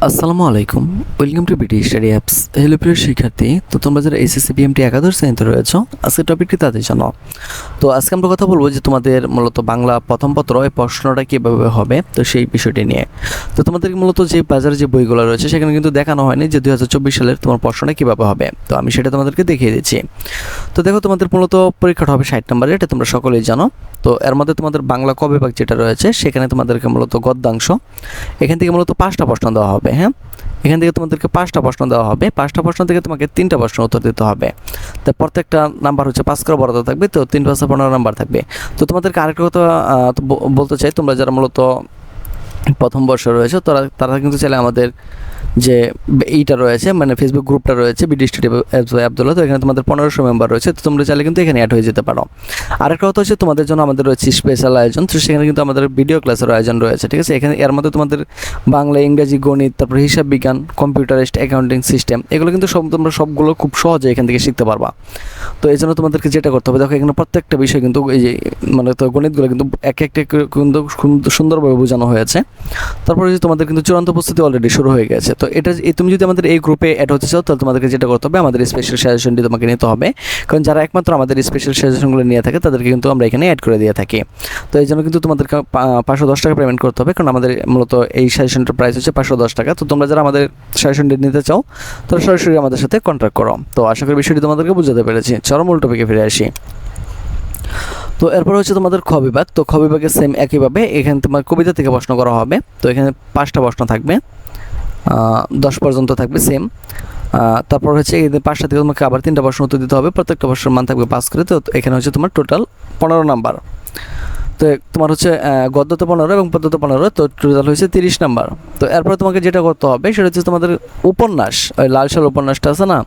আসসালামু আলাইকুম, welcome to BD study apps. Hello প্রিয় শিক্ষার্থী, তো তোমরা যারা এসএসসি বিএমটি একাদশ শ্রেণীতে রয়েছো, আজকের টপিকটি তাদের জন্য। তো আজকে আমরা কথা বলবো যে তোমাদের মূলত বাংলা প্রথম পত্র এই প্রশ্নটা কীভাবে হবে, তো সেই বিষয়টি নিয়ে। তো তোমাদের মূলত যে বাজারে যে বইগুলো রয়েছে সেখানে কিন্তু দেখানো হয়নি যে 2024 সালের তোমার প্রশ্নটা কীভাবে হবে। তো আমি সেটা তোমাদেরকে দেখিয়ে দিচ্ছি। তো দেখো, তোমাদের মূলত পরীক্ষাটা হবে 60 নম্বরে, এটা তোমরা সকলেই জানো। তো এর মধ্যে তোমাদের বাংলা ক বিভাগ যেটা রয়েছে সেখানে তোমাদেরকে মূলত গদ্যাংশ, এখান থেকে মূলত 5টা প্রশ্ন দেওয়া হবে। হ্যাঁ, এখান থেকে তোমাদেরকে 5টা প্রশ্ন দেওয়া হবে। 5টা প্রশ্ন থেকে তোমাকে 3টা প্রশ্ন উত্তর দিতে হবে। তো প্রত্যেকটা নাম্বার হচ্ছে 5 করে বরাদ্দ থাকবে, তো 3 5 15 নাম্বার থাকবে। তো তোমাদেরকে আরেকটা কথা বলতে চাই, তোমরা যারা মূলত প্রথম বর্ষ রয়েছে তারা কিন্তু চাইলে আমাদের যে এইটা রয়েছে, মানে ফেসবুক গ্রুপটা রয়েছে BD study apps by Abdullah, তো এখানে তোমাদের 1500 মেম্বার রয়েছে। তো তোমরা চাইলে কিন্তু এখানে অ্যাড হয়ে যেতে পারো। আরেকটা কথা হচ্ছে, তোমাদের জন্য আমাদের রয়েছে স্পেশাল আয়োজন। তো সেখানে কিন্তু আমাদের ভিডিও ক্লাসের আয়োজন রয়েছে, ঠিক আছে। এখানে এর মধ্যে তোমাদের বাংলা, ইংরেজি, গণিত, তারপর হিসাব বিজ্ঞান, কম্পিউটারাইজড অ্যাকাউন্টিং সিস্টেম, এগুলো কিন্তু তোমরা সবগুলো খুব সহজে এখান থেকে শিখতে পারবা। তো এই জন্য তোমাদেরকে যেটা করতে হবে, দেখো এখানে প্রত্যেকটা বিষয় কিন্তু এই যে মানে তো গণিতগুলো কিন্তু এক একটা কিন্তু সুন্দরভাবে বোঝানো হয়েছে। তারপরে যে তোমাদের কিন্তু চূড়ান্ত প্রস্তুতি অলরেডি শুরু হয়ে গেছে। তো এটা তুমি যদি আমাদের এই গ্রুপে অ্যাড হতে চাও, তাহলে তোমাদেরকে যেটা করতে হবে, আমাদের স্পেশাল সাজেশনটি তোমাকে নিতে হবে। কারণ যারা একমাত্র আমাদের স্পেশাল সাজেশনগুলো নিয়ে থাকে তাদেরকে কিন্তু আমরা এখানে অ্যাড করে দিয়ে থাকি। তো এই জন্য কিন্তু তোমাদেরকে 510 টাকা পেমেন্ট করতে হবে, কারণ আমাদের মূলত এই সাজেশনটার প্রাইস হচ্ছে 510 টাকা। তো তোমরা যারা আমাদের সাজেশনটি নিতে চাও তারা সরাসরি আমাদের সাথে কন্ট্যাক্ট করো। তো আশা করি বিষয়টি তোমাদেরকে বুঝাতে পেরেছি। চলো মূল টপিকে ফিরে আসি। তো এরপর হচ্ছে তোমাদের খ বিভাগ। তো খ বিভাগে সেম একইভাবে এখানে তোমার কবিতা থেকে প্রশ্ন করা হবে। তো এখানে 5টা প্রশ্ন থাকবে, 10 পর্যন্ত থাকবে সেম। তারপর হচ্ছে এই 5টা থেকে তোমাকে আবার 3টা প্রশ্ন উত্তর দিতে হবে, প্রত্যেকটা প্রশ্নের মান থাকবে 5 করে। তো এখানে হচ্ছে তোমার টোটাল 15 নাম্বার। তো তোমার হচ্ছে গদ্য তো 15 এবং পদ্য তো 15, তো টোটাল হয়েছে 30 নাম্বার। তো এরপর তোমাকে যেটা করতে হবে সেটা হচ্ছে তোমাদের উপন্যাস, ওই লাল সাল উপন্যাসটা আছে না,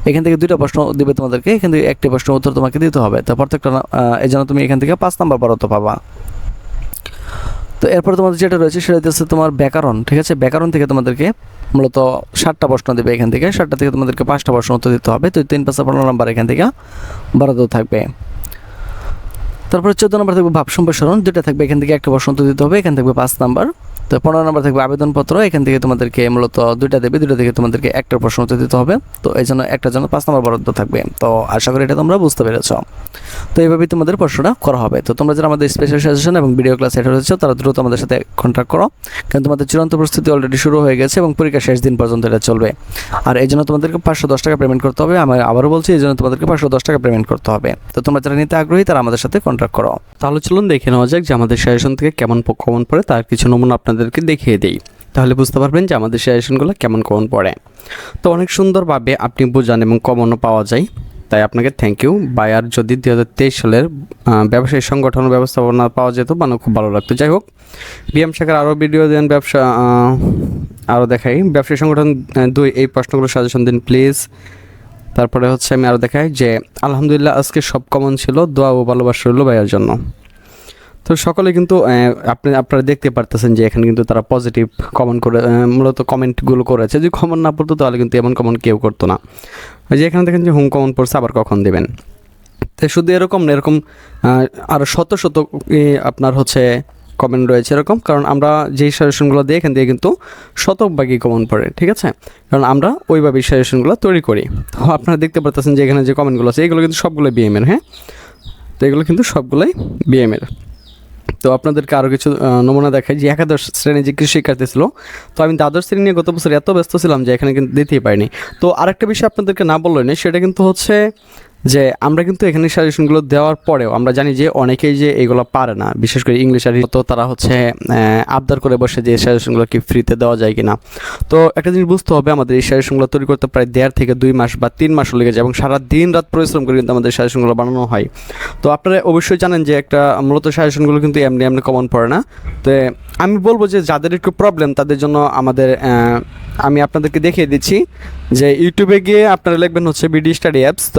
এখান থেকে 2টা প্রশ্ন দিবে তোমাদেরকে, এখান থেকে 1টি প্রশ্ন উত্তর তোমাকে দিতে হবে। তো প্রত্যেকটা এই জন্য তুমি এখান থেকে 5 নাম্বার বরাদ্দ পাবা। তো এরপর তোমাদের যেটা রয়েছে সেটা হচ্ছে তোমার ব্যাকরণ, ঠিক আছে। ব্যাকরণ থেকে তোমাদেরকে মূলত 7টা প্রশ্ন দেবে, এখান থেকে 7টা থেকে তোমাদেরকে 5টা প্রশ্ন উত্তর দিতে হবে। তো 3 5 15 নাম্বার এখান থেকে বরাদ্দ থাকবে। তারপরে 14 নম্বর থাকবে ভাব সম্প্রসারণ, 2টা থাকবে, এখান থেকে 1টা প্রশ্ন উত্তর দিতে হবে, এখান থাকবে 5 নাম্বার। তো 15 নম্বর থাকবে আবেদনপত্র, এখান থেকে তোমাদেরকে মূলত 2টা দেবে, 2টা থেকে তোমাদেরকে 1টা প্রশ্ন উত্তর দিতে হবে। তো এই জন্য একটার জন্য 5 নাম্বার বরাদ্দ থাকবে। তো আশা করি এটা তোমরা বুঝতে পেরেছ। তো এইভাবেই তোমাদের প্রশ্নটা করা হবে। তো তোমরা যারা আমাদের স্পেশাল সাজেশন এবং ভিডিও ক্লাস অ্যাড হয়েছে তারা দ্রুত আমাদের সাথে কন্ট্যাক্ট করো, কারণ তোমাদের চূড়ান্ত প্রস্তুতি অলরেডি শুরু হয়ে গেছে এবং পরীক্ষার শেষ দিন পর্যন্ত এটা চলবে। আর এই জন্য তোমাদেরকে 510 টাকা পেমেন্ট করতে হবে। আমি আবারও বলছি, এই জন্য তোমাদেরকে 510 টাকা পেমেন্ট করতে হবে। তো তোমরা যারা নিতে আগ্রহী তারা আমাদের সাথে কন্ট্যাক্ট করো। তাহলে চলুন দেখে নেওয়া যাক যে আমাদের সাজেশন থেকে কেমন কমন পড়ে, তার কিছু নমুনা আপনাদেরকে দেখিয়ে দিই। তাহলে বুঝতে পারবেন যে আমাদের সাজেশনগুলো কেমন কমন পড়ে। তো অনেক সুন্দরভাবে আপনি বোঝান এবং কমনও পাওয়া যায়, তাই আপনাকে থ্যাংক ইউ। বায়ার যদি 2023 সালের ব্যবসায়ী সংগঠন ব্যবস্থাপনা পাওয়া যেত মানে খুব ভালো লাগতো। যাই হোক, বিএম শাখার আরও ভিডিও দেন, ব্যবসা আরও দেখাই ব্যবসায়ী সংগঠন 2 এই প্রশ্নগুলো সাজেশন দিন প্লিজ। তারপরে হচ্ছে আমি আরও দেখাই যে আলহামদুলিল্লাহ আজকে সব কমন ছিল, দোয়া ও ভালোবাসা রইল ভাইয়ার জন্য। তো সকলে কিন্তু আপনারা দেখতে পারতেছেন যে এখানে কিন্তু তারা পজিটিভ কমেন্ট করে মূলত কমেন্টগুলো করেছে। যদি কমন না পড়তো তাহলে কিন্তু এমন কমন কেউ করতো না। ওই যে এখানে দেখেন যে হোম কমন পড়ছে, আবার কখন দেবেন। তো শুধু এরকম না, এরকম আরও শত শত আপনার হচ্ছে কমেন্ট রয়েছে এরকম, কারণ আমরা যেই সাজেশনগুলো দিই এখান থেকে কিন্তু শতভাগই কমন পড়ে, ঠিক আছে। কারণ আমরা ওইভাবেই সাজেশনগুলো তৈরি করি। তো আপনারা দেখতে পারতেছেন যে এখানে যে কমেন্টগুলো আছে এগুলো কিন্তু সবগুলোই বিএমের। হ্যাঁ, তো এগুলো কিন্তু সবগুলোই বিএমের। তো আপনাদেরকে আরও কিছু নমুনা দেখাই যে একাদশ শ্রেণী যে কৃষি শিক্ষার্থী ছিল, তো আমি দ্বাদশ শ্রেণী নিয়ে গত বছর এত ব্যস্ত ছিলাম যে এখানে কিন্তু দিতেই পারিনি। তো আরেকটা বিষয় আপনাদেরকে না বললেই নেই, সেটা কিন্তু হচ্ছে যে আমরা কিন্তু এখানে সাজেশনগুলো দেওয়ার পরেও আমরা জানি যে অনেকেই যে এগুলো পারে না, বিশেষ করে ইংলিশ আর তো তারা হচ্ছে আবদার করে বসে যে সাজেশনগুলো কি ফ্রিতে দেওয়া যায় কিনা। তো একটা জিনিস বুঝতে হবে, আমাদের এই সাজেশনগুলো তৈরি করতে প্রায় 1.5 থেকে 2 মাস বা 3 মাস লেগে যায় এবং সারা দিন রাত পরিশ্রম করে কিন্তু আমাদের সাজেশনগুলো বানানো হয়। তো আপনারা অবশ্যই জানেন যে একটা মূলত সাজেশনগুলো কিন্তু এমনি এমনি কমন পড়ে না। তো আমি বলবো যে যাদের একটু প্রবলেম তাদের জন্য আমাদের আমি আপনাদেরকে দেখিয়ে দিচ্ছি যে ইউটিউবে গিয়ে আপনারা লিখবেন হচ্ছে বিডি স্টাডি অ্যাপস। তো